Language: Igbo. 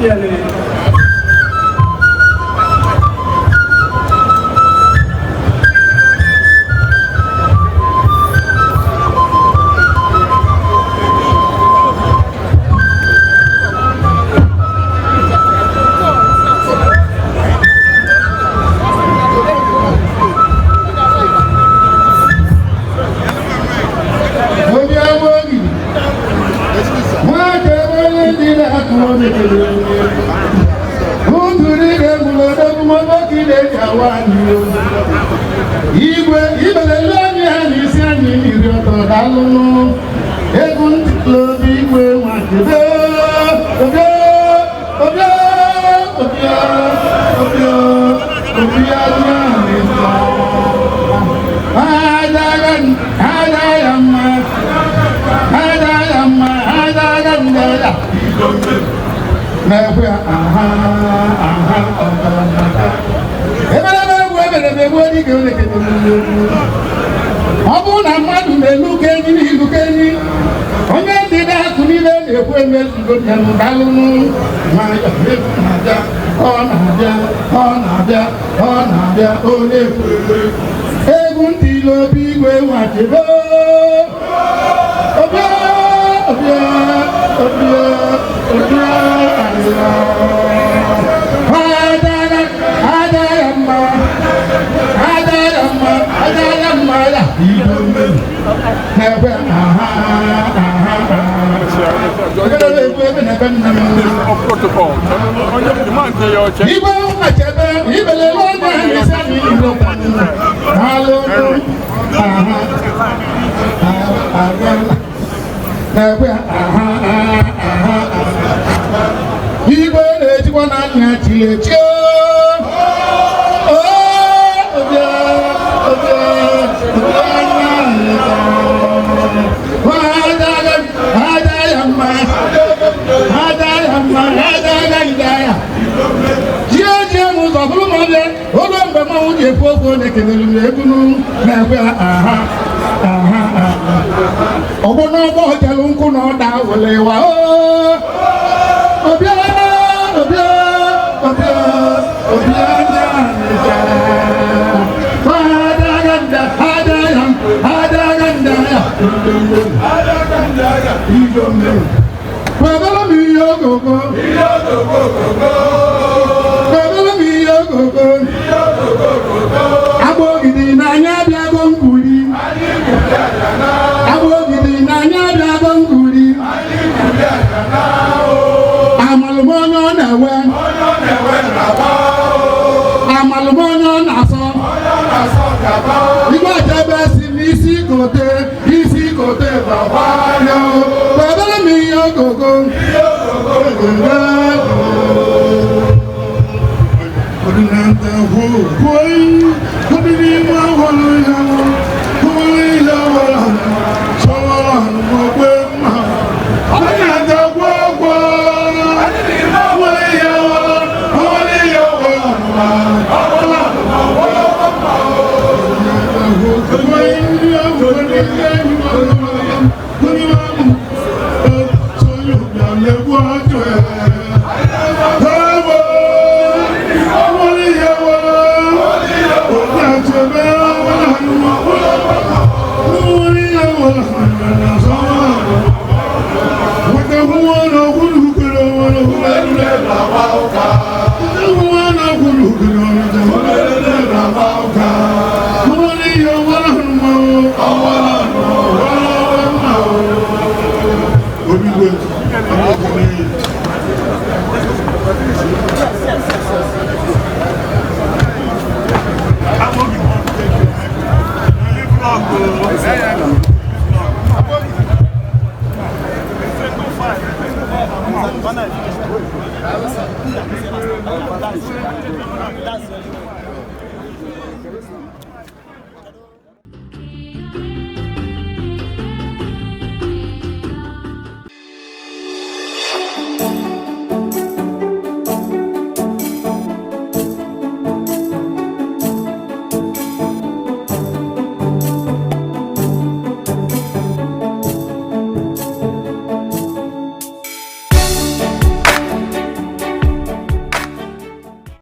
Ijele. Igwe ibelele anyị ha n'isi anyị iri ọtọ dalụnụ egwu ntịlobi igwe nwakebe ọ bụrụ na mmadụ na-eluke enyi n'iluke enyi onye ndị na-akụ niile na-ekwu emezugo dalụnụ ọ na-abịa onye egwu ndị ilobi igwe nwachebe protocol. Igwe na-ejikwa na anya chilechi ọgbọnọ ọgbọ jelu nkụ na ọda welewa agbogidi n'anya bịago nkwuri amalụmonye ọ na-ewe amalụmonye ọ na-asọ igwe ebe si n'isi kote kpebere m ihe ogogo That's